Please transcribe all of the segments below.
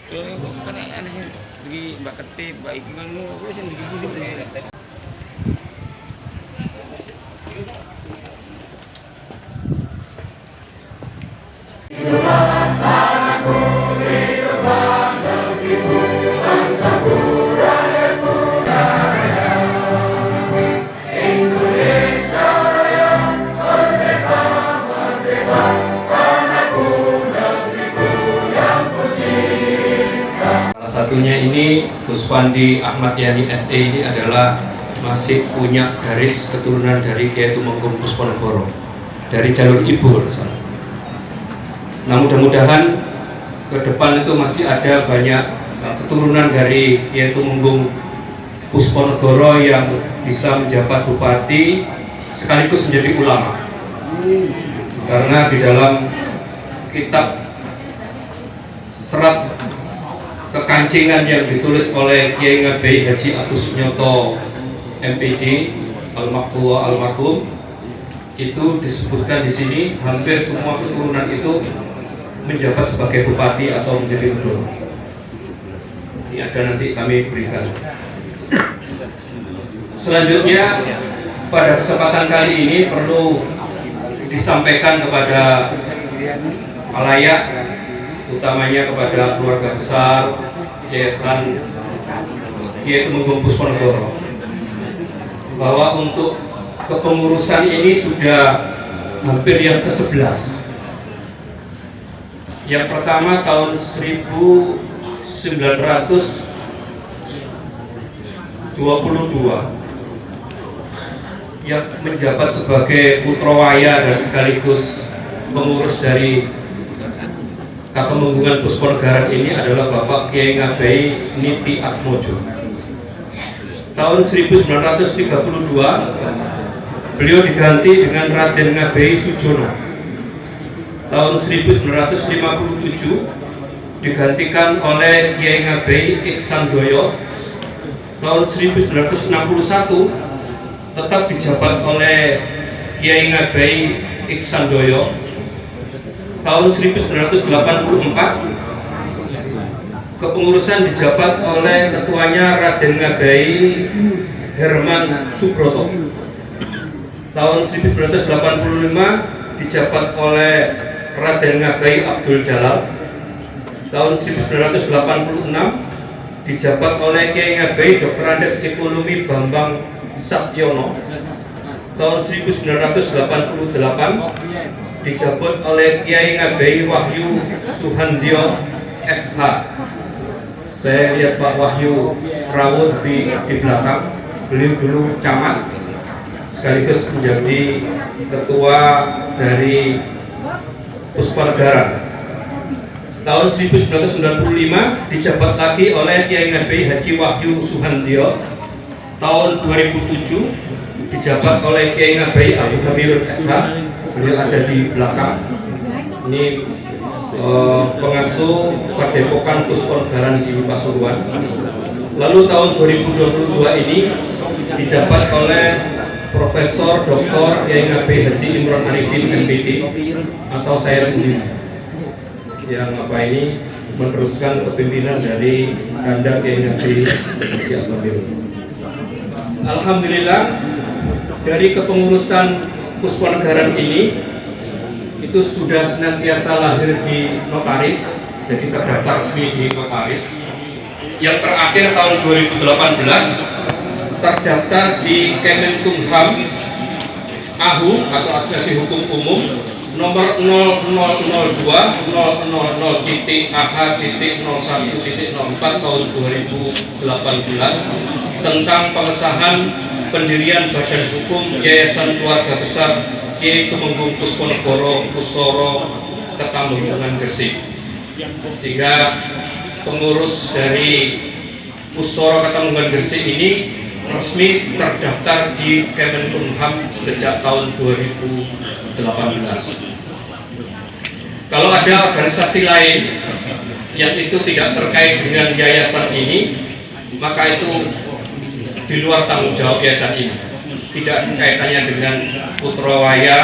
Kan ada sih di Mbak Ketip, Mbak Iqbal lu, aku sih di sini bener. Satunya ini Puspandi Ahmad Yani SE ini adalah masih punya garis keturunan dari Kiai Tumenggung Pusponegoro dari jalur ibu. Nah, mudah-mudahan ke depan itu masih ada banyak keturunan dari Kiai Tumenggung Pusponegoro yang bisa menjabat bupati sekaligus menjadi ulama. Karena di dalam kitab serat kekancingan yang ditulis oleh Kiai Ngabei Haji Agus Nyoto MPD almarhum itu disebutkan di sini hampir semua keturunan itu menjabat sebagai bupati atau menjadi gubernur. Ini ada nanti kami berikan. Selanjutnya pada kesempatan kali ini perlu disampaikan kepada khalayak, utamanya kepada keluarga besar Yayasan Kiai Tumenggung Pusponegoro, bahwa untuk kepengurusan ini sudah hampir yang ke-11. Yang pertama tahun 1922 yang menjabat sebagai putrawaya dan sekaligus pengurus dari Katemenggungan Pusponegoro ini adalah Bapak Kiai Ngabei Niti Atmojo. Tahun 1932 beliau diganti dengan Raden Ngabei Sujono. Tahun 1957 digantikan oleh Kiai Ngabei Iksandoyo. Tahun 1961 tetap dijabat oleh Kiai Ngabei Iksandoyo. Tahun 1984 kepengurusan dijabat oleh ketuanya Raden Ngabei Herman Subroto. Tahun 1985 dijabat oleh Raden Ngabei Abdul Jalal. Tahun 1986 dijabat oleh Kiai Ngabei Dr. Andes Ekonomi Bambang Satyono. Tahun 1988 dijabat oleh Kiai Ngabei Wahyu Suhandyo SH. Saya lihat Pak Wahyu Rawut di belakang. Beliau dulu camat sekaligus menjadi ketua dari Pusponegoro. Tahun 1995 dijabat lagi oleh Kiai Ngabei Haji Wahyu Suhandyo. Tahun 2007 dijabat oleh Kiai Ngabei Abu Habibur SH. Beliau ada di belakang. Ini pengasuh Padepokan Pusponegoro di Pasuruan. Lalu tahun 2022 ini dijabat oleh Profesor Dr. Kiai Ngabei Haji Imron Arifin MPD atau saya sendiri yang ini meneruskan kepemimpinan dari Kanda Kiai Ngabei Haji Abdul. Alhamdulillah dari kepengurusan Pusponegoro ini itu sudah senantiasa lahir di notaris, jadi terdaftar resmi di notaris. Yang terakhir tahun 2018 terdaftar di Kemenkumham AHU atau Administrasi Hukum Umum nomor 0000.AH.01.04 tahun 2018 tentang pengesahan pendirian Badan Hukum Yayasan Keluarga Besar Kiai Tumenggung Pusponegoro Pusoro Ketamenggungan Gresik, sehingga pengurus dari Pusoro Ketamenggungan Gresik ini resmi terdaftar di Kemenkumham sejak tahun 2018. Kalau ada organisasi lain yang itu tidak terkait dengan yayasan ini, maka itu di luar tanggung jawab yayasan ini, tidak kaitannya dengan putrawaya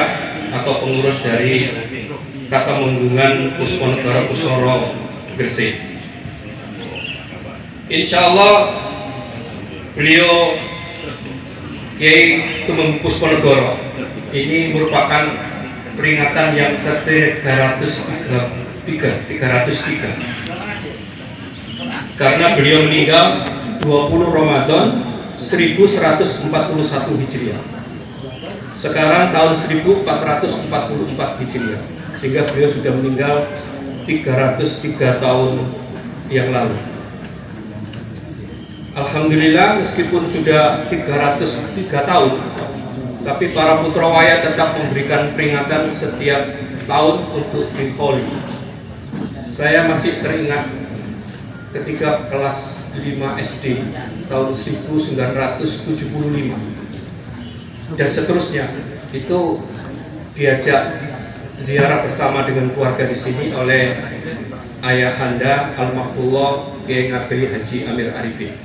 atau pengurus dari Katemenggungan Pusponegoro Pusoro Gresik. Insya Allah beliau Kiai Tumenggung Pusponegoro ini merupakan peringatan yang ke-303 karena beliau meninggal 20 Ramadan 1141 Hijriah. Sekarang tahun 1444 Hijriah, sehingga beliau sudah meninggal 303 tahun yang lalu. Alhamdulillah, meskipun sudah 303 tahun, tapi para putra wayah tetap memberikan peringatan setiap tahun untuk Biholi. Saya masih teringat ketika kelas 5 SD tahun 1975 dan seterusnya, itu diajak ziarah bersama dengan keluarga di sini oleh ayahanda almarhum Kiai Ngabei Haji Amir Arifin.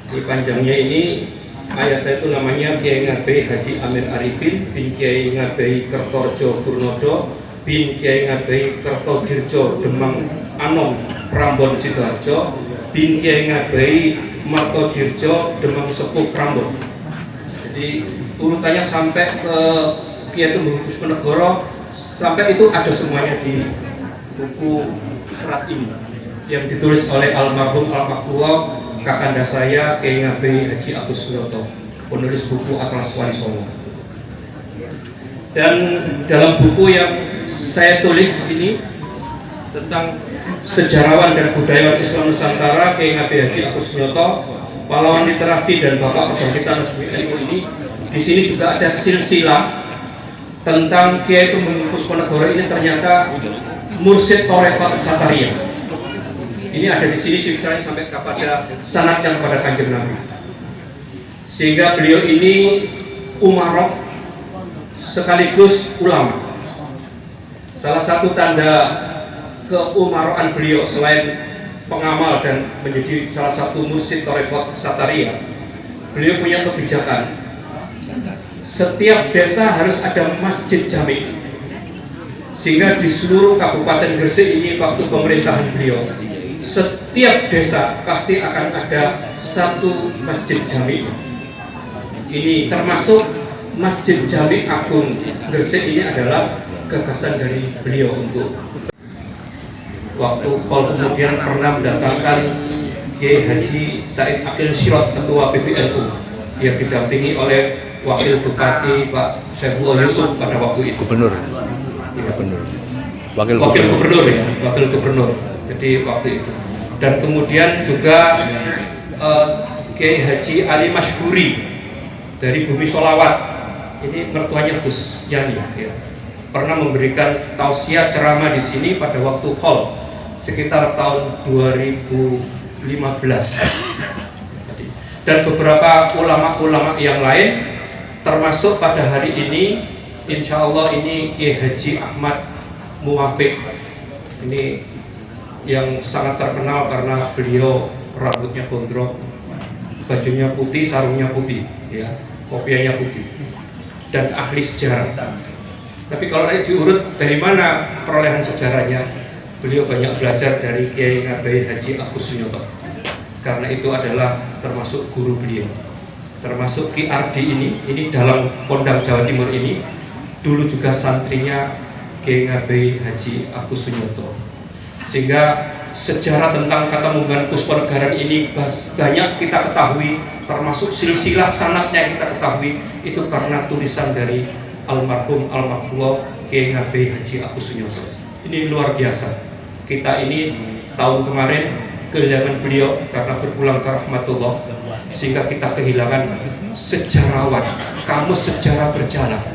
Di panjangnya ini ayah saya itu namanya Kiai Ngabei Haji Amir Arifin bin Kiai Ngabei Kertorjo Purnodo bin Kiai Ngabei Kertodirjo Demang Anom Prambon Sidoarjo bin Kiai Ngabei Martodirjo Demang Sepuh Prambon. Jadi urutannya sampai ke Kiai Tumenggung Pusponegoro, sampai itu ada semuanya di buku serat ini yang ditulis oleh almarhum kakanda saya Kiai Ngabei Haji Agus Suyoto, penulis buku Atlas Wali Songo. Dan dalam buku yang saya tulis ini tentang sejarawan dan budayawan Islam Nusantara Kiai Ngabei Haji Agus Suyoto, pahlawan literasi dan bapak kebangkitan NU ini, di sini juga ada silsilah tentang Kiai Tumenggung Pusponegoro ini ternyata mursyid Torekat Sataria. Ini ada di sini silsilahnya sampai kepada sanad yang kepada Kanjeng Nabi. Sehingga beliau ini umarok sekaligus ulama. Salah satu tanda keumarokan beliau selain pengamal dan menjadi salah satu mursyid Torekat Sataria, beliau punya kebijakan. Setiap desa harus ada masjid jami. Sehingga di seluruh Kabupaten Gresik ini waktu pemerintahan beliau, setiap desa pasti akan ada satu masjid jami. Ini termasuk Masjid Jami Agung Gresik ini adalah gagasan dari beliau untuk waktu kemudian pernah mendatangkan Kiai Haji Said Akil Sirot, ketua PBNU, yang didampingi oleh Wakil Bupati Pak Saifullah Yusuf pada waktu itu. Gubernur. Wakil Gubernur ya, Wakil Gubernur. Jadi waktu itu. Dan kemudian juga Kiai Haji Ali Masyhuri dari Bumi Solawat. Ini mertuanya Gus Yani ya. Pernah memberikan tausiah ceramah di sini pada waktu Hol sekitar tahun 2015. Dan beberapa ulama-ulama yang lain, termasuk pada hari ini, insya Allah ini Kiai Haji Ahmad Muwafiq. Ini yang sangat terkenal karena beliau rambutnya gondrong, bajunya putih, sarungnya putih, ya, kopiahnya putih, dan ahli sejarah. Tapi kalau diurut dari mana perolehan sejarahnya, beliau banyak belajar dari Kiai Ngabei Haji Agus Suyoto, karena itu adalah termasuk guru beliau. Termasuk Ki Ardi ini dalam Pondang Jawa Timur ini dulu juga santrinya Kiai Ngabei Haji Agus Suyoto. Sehingga sejarah tentang Katemunggan Pusponegaran ini banyak kita ketahui, termasuk silsilah sanadnya yang kita ketahui itu karena tulisan dari almarhum Kiai Ngabei Haji Agus Suyoto. Ini luar biasa. Kita ini tahun kemarin kehilangan beliau karena berpulang ke rahmatullah, sehingga kita kehilangan sejarawan, kamus sejarah berjalan.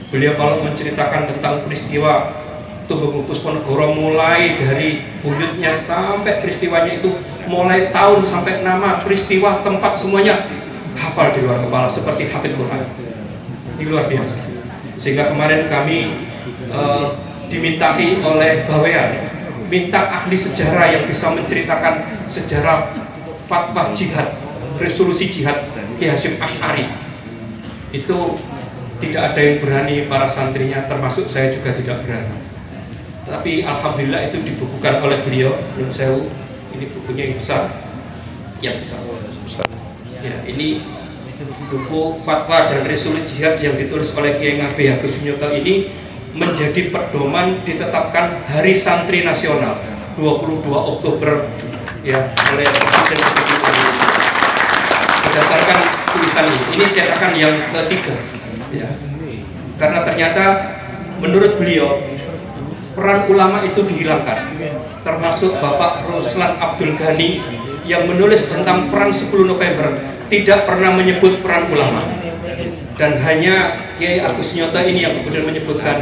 Beliau kalau menceritakan tentang peristiwa Tumenggung Pusponegoro mulai dari buyutnya sampai peristiwanya itu, mulai tahun sampai nama, peristiwa, tempat, semuanya hafal di luar kepala seperti hafid Quran. Ini luar biasa. Sehingga kemarin kami dimintai oleh Bawean, minta ahli sejarah yang bisa menceritakan sejarah fatwa jihad, resolusi jihad Ki Hasyim Asy'ari. Itu tidak ada yang berani, para santrinya termasuk saya juga tidak berani. tapi alhamdulillah itu dibukukan oleh beliau. Nun sewu, ini bukunya yang besar, ya, ini buku fatwa dan resolusi jihad yang ditulis oleh Kiai Ngabei Agus Sunyoto ini menjadi pedoman ditetapkan Hari Santri Nasional 22 Oktober ya oleh Presiden Republik Indonesia. Berdasarkan tulisan ini cetakan yang ketiga ya. Karena ternyata menurut beliau peran ulama itu dihilangkan, termasuk Bapak Ruslan Abdul Ghani yang menulis tentang perang 10 November tidak pernah menyebut peran ulama, dan hanya Kiai Agus Sunyoto ini yang kemudian menyebutkan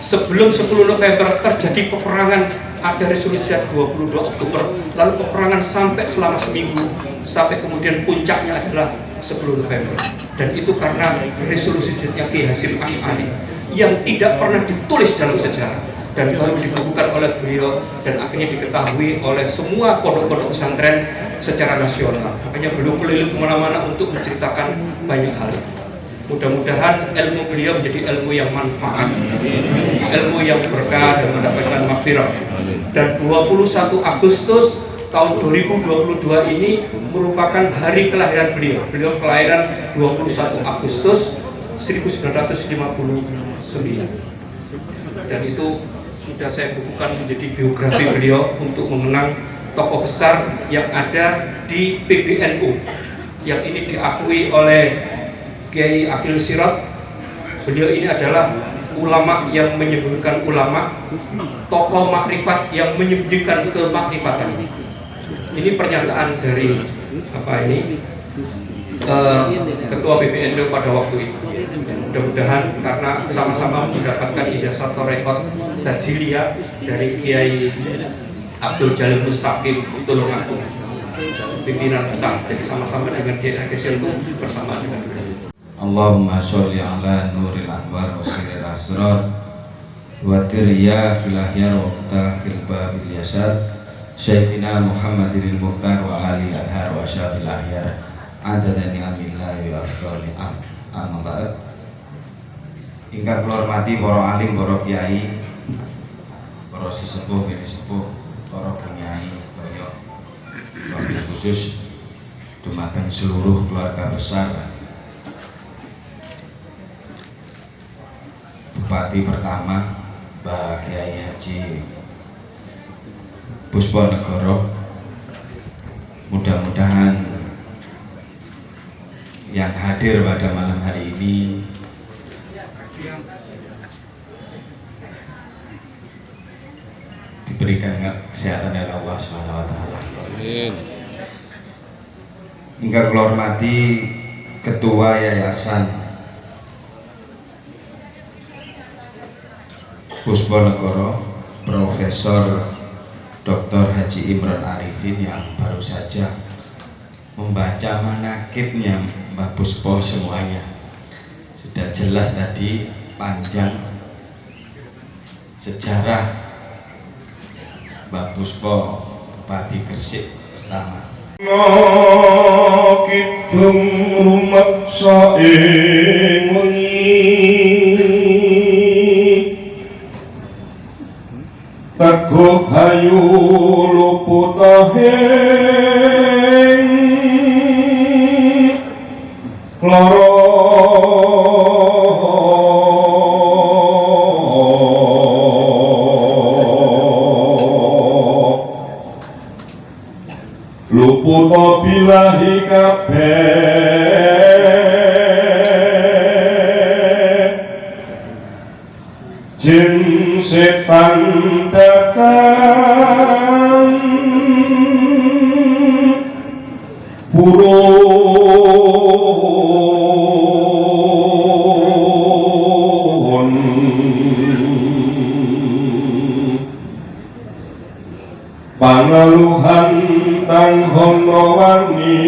sebelum 10 November terjadi peperangan, ada resolusi 22 Oktober, lalu peperangan sampai selama seminggu, sampai kemudian puncaknya adalah 10 November, dan itu karena resolusi jihadnya Kiai Hasyim Asy'ari yang tidak pernah ditulis dalam sejarah dan baru dibukukan oleh beliau dan akhirnya diketahui oleh semua pondok-pondok pesantren secara nasional. Makanya beliau keliling kemana-mana untuk menceritakan banyak hal. Mudah-mudahan ilmu beliau menjadi ilmu yang manfaat, ilmu yang berkah dan mendapatkan maghfirah. Dan 21 Agustus tahun 2022 ini merupakan hari kelahiran beliau. Beliau kelahiran 21 Agustus 1959. Dan itu sudah saya bukukan menjadi biografi beliau untuk mengenang tokoh besar yang ada di PBNU, yang ini diakui oleh Kiai Akil Sirot. Beliau ini adalah ulama yang menyembunyikan ulama, tokoh makrifat yang menyembunyikan kemakrifatan. Ini pernyataan dari Ketua PBNU pada waktu itu. Mudah-mudahan karena sama-sama mendapatkan ijazah tarekat Sajiliyah dari Kiai Abdul Jalil Mustaqim Tulungagung, pimpinan utang. Jadi sama-sama dengan Kiai Akil itu bersama dengan beliau. Allahumma sholli ala nuril anwar wa sirril asrar wa tirya fil ahyar wa mutahil babil yasar Sayyidina Muhammadil Mukhtar wa ali adhar wa syabil ahyar adadani amillahi wa afdali amma ba'd. Ingkang kula hormati para alim, para kiai, para sesepuh, bini sepuh, para penyayi sedaya, wabil khusus dumateng seluruh keluarga besar Bupati pertama Mbah Kiai Haji Pusponegoro. Mudah-mudahan yang hadir pada malam hari ini diberikan kesehatan oleh Allah SWT. Amin. Hingga kula hormati Ketua Yayasan Pusponegoro, Profesor Dr. Haji Imron Arifin yang baru saja membaca manakibnya Mbah Puspo semuanya. Sudah jelas tadi, panjang sejarah Mbah Puspo Bupati Gresik pertama. Kidung rumaksa ing teguh hayu luputahing loro luputa bilahi kabeh jin setan datang purun pangaluhan tan hono wani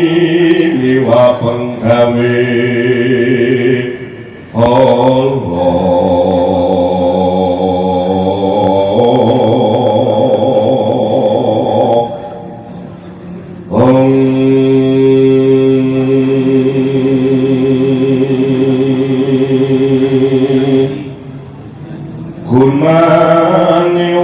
liwa penggawe Gumane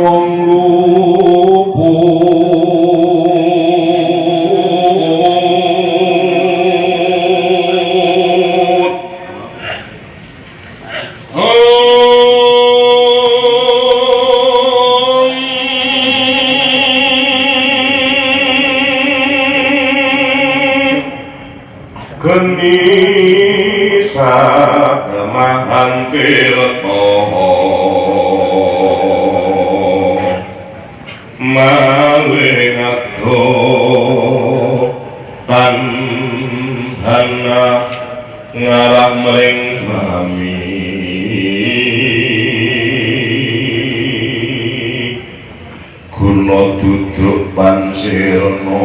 nisa kemahan tirta maling ado tanhana ngarah mring mami guna duduk pansirna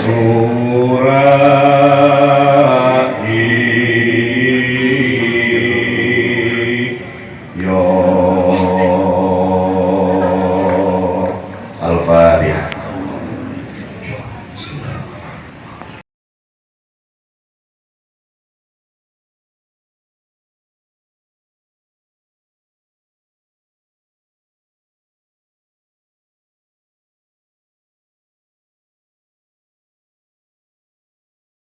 surah